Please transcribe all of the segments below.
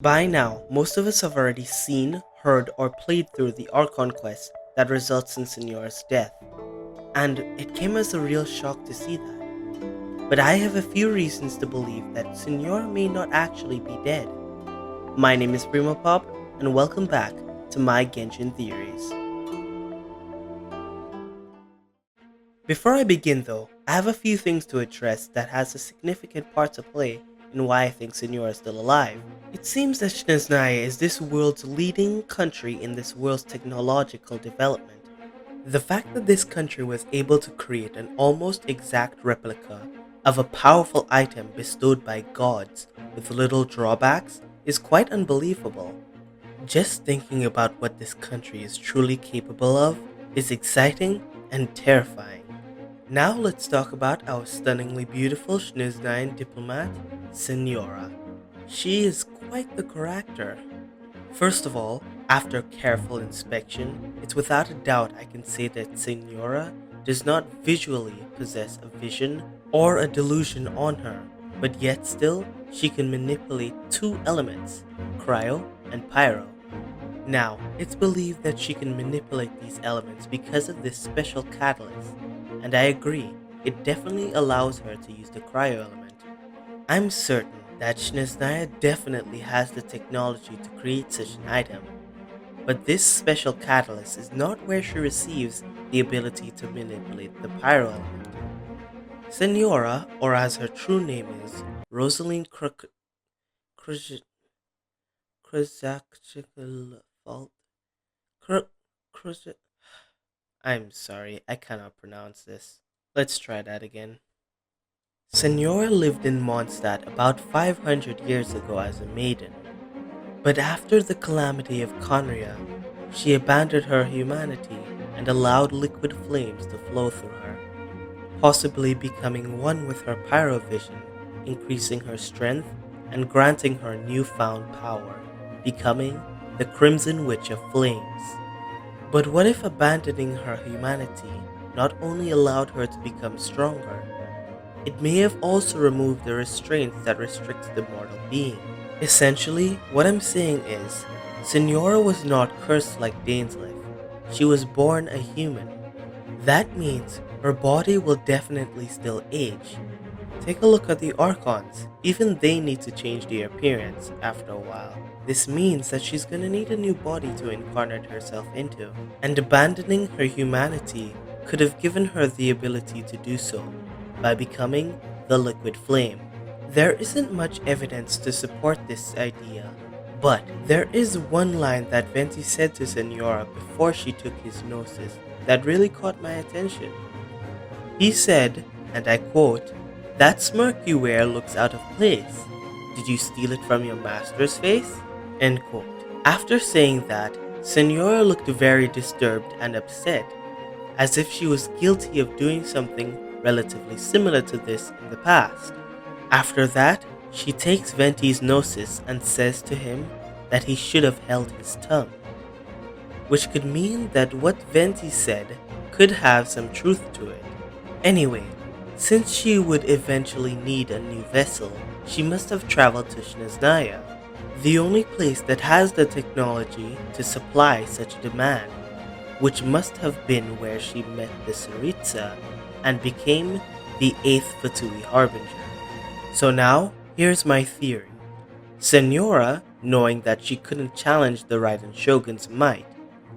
By now, most of us have already seen, heard, or played through the Archon quest that results in Signora's death, and it came as a real shock to see that. But I have a few reasons to believe that Signora may not actually be dead. My name is Primo Pop, and welcome back to my Genshin theories. Before I begin though, I have a few things to address that has a significant part to play in why I think Signora is still alive. It seems that Snezhnaya is this world's leading country in this world's technological development. The fact that this country was able to create an almost exact replica of a powerful item bestowed by gods with little drawbacks is quite unbelievable. Just thinking about what this country is truly capable of is exciting and terrifying. Now let's talk about our stunningly beautiful Snezhnayan diplomat, Signora. She is quite the character. First of all, after careful inspection, it's without a doubt I can say that Signora does not visually possess a vision or a delusion on her, but yet still she can manipulate two elements, cryo and pyro. Now, it's believed that she can manipulate these elements because of this special catalyst, and I agree, it definitely allows her to use the cryo element. I'm certain that Snezhnaya definitely has the technology to create such an item, but this special catalyst is not where she receives the ability to manipulate the pyro element. Signora, or as her true name is, Rosaline Kruzakchikal I'm sorry, I cannot pronounce this. Let's try that again. Signora lived in Mondstadt about 500 years ago as a maiden, but after the calamity of Conria, she abandoned her humanity and allowed liquid flames to flow through her, possibly becoming one with her pyrovision, increasing her strength and granting her newfound power, becoming the Crimson Witch of Flames. But what if abandoning her humanity not only allowed her to become stronger, it may have also removed the restraints that restricts the mortal being. Essentially, what I'm saying is, Signora was not cursed like Dainsleif. She was born a human. That means her body will definitely still age. Take a look at the Archons. Even they need to change their appearance after a while. This means that she's gonna need a new body to incarnate herself into, and abandoning her humanity could have given her the ability to do so by becoming the Liquid Flame. There isn't much evidence to support this idea, but there is one line that Venti said to Signora before she took his gnosis that really caught my attention. He said, and I quote, "That smirk you wear looks out of place. Did you steal it from your master's face?" End quote. After saying that, Signora looked very disturbed and upset, as if she was guilty of doing something relatively similar to this in the past. After that, she takes Venti's gnosis and says to him that he should have held his tongue, which could mean that what Venti said could have some truth to it. Anyway, since she would eventually need a new vessel, she must have traveled to Snezhnaya, the only place that has the technology to supply such a demand, which must have been where she met the Tsaritsa and became the 8th Fatui Harbinger. So now, here's my theory. Signora, knowing that she couldn't challenge the Raiden Shogun's might,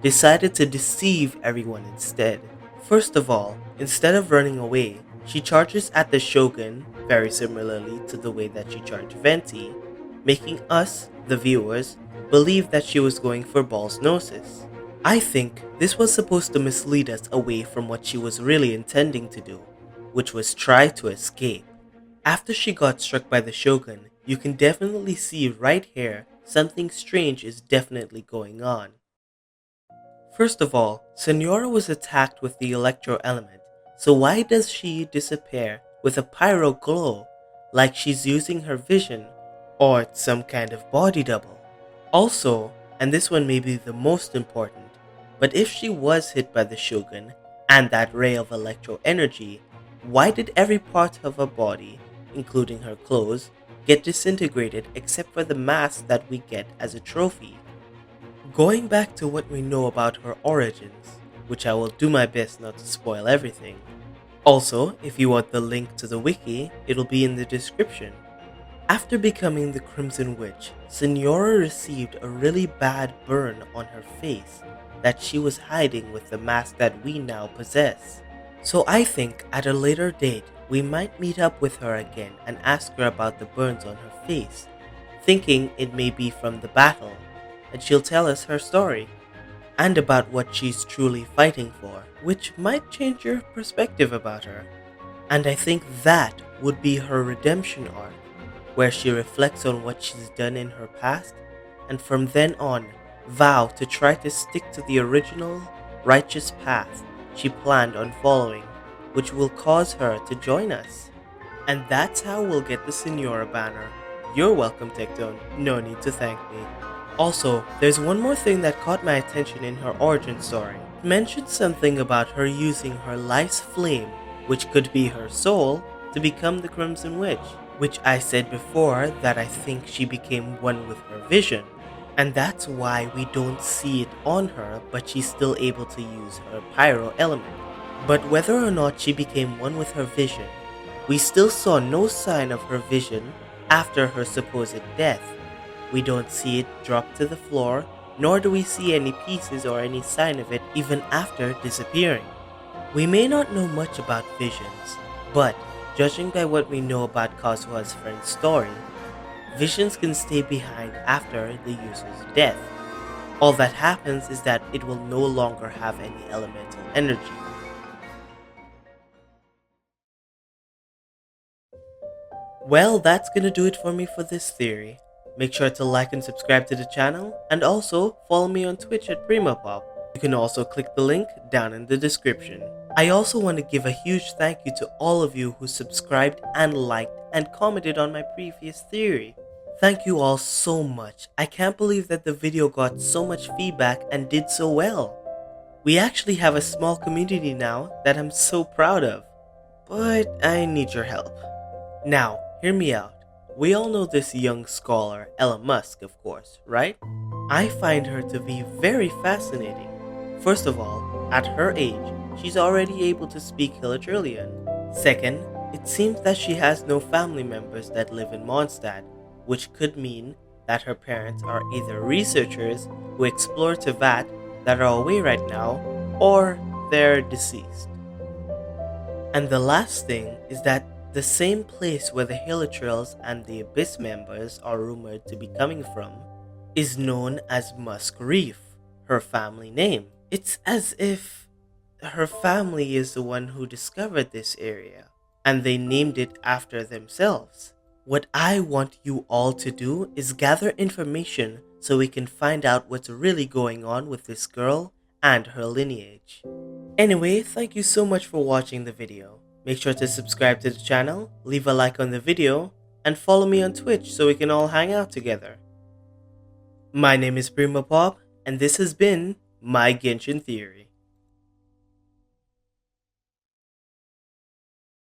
decided to deceive everyone instead. First of all, instead of running away, she charges at the Shogun very similarly to the way that she charged Venti, making us, the viewers, believe that she was going for Baal's gnosis. I think this was supposed to mislead us away from what she was really intending to do, which was try to escape. After she got struck by the Shogun, you can definitely see right here something strange is definitely going on. First of all, Signora was attacked with the electro element, so why does she disappear with a pyro glow, like she's using her vision, or some kind of body double? Also, and this one may be the most important, but if she was hit by the Shogun and that ray of electro energy, why did every part of her body, including her clothes, get disintegrated except for the mask that we get as a trophy. Going back to what we know about her origins, which I will do my best not to spoil everything. Also, if you want the link to the wiki, it'll be in the description. After becoming the Crimson Witch, Signora received a really bad burn on her face that she was hiding with the mask that we now possess. So I think at a later date, we might meet up with her again and ask her about the burns on her face, thinking it may be from the battle, and she'll tell us her story, and about what she's truly fighting for, which might change your perspective about her. And I think that would be her redemption arc, where she reflects on what she's done in her past, and from then on, vow to try to stick to the original, righteous path she planned on following, which will cause her to join us. And that's how we'll get the Signora banner. You're welcome, Tectone. No need to thank me. Also, there's one more thing that caught my attention in her origin story. It mentioned something about her using her life's flame, which could be her soul, to become the Crimson Witch, which I said before that I think she became one with her vision. And that's why we don't see it on her, but she's still able to use her pyro element. But whether or not she became one with her vision, we still saw no sign of her vision after her supposed death. We don't see it drop to the floor, nor do we see any pieces or any sign of it even after disappearing. We may not know much about visions, but judging by what we know about Kazuha's friend's story, visions can stay behind after the user's death. All that happens is that it will no longer have any elemental energy. Well, that's gonna do it for me for this theory. Make sure to like and subscribe to the channel, and also follow me on Twitch at PrimaPop. You can also click the link down in the description. I also want to give a huge thank you to all of you who subscribed and liked and commented on my previous theory. Thank you all so much. I can't believe that the video got so much feedback and did so well. We actually have a small community now that I'm so proud of. But I need your help. Now, hear me out. We all know this young scholar, Elon Musk, of course, right? I find her to be very fascinating. First of all, at her age, she's already able to speak Hilichurlian. Second, it seems that she has no family members that live in Mondstadt, which could mean that her parents are either researchers who explore Teyvat that are away right now, or they're deceased. And the last thing is that the same place where the Hilichurls and the Abyss members are rumored to be coming from is known as Musk Reef, her family name. It's as if her family is the one who discovered this area, and they named it after themselves. What I want you all to do is gather information so we can find out what's really going on with this girl and her lineage. Anyway, thank you so much for watching the video. Make sure to subscribe to the channel, leave a like on the video, and follow me on Twitch so we can all hang out together. My name is PrimaPop, and this has been my Genshin Theory.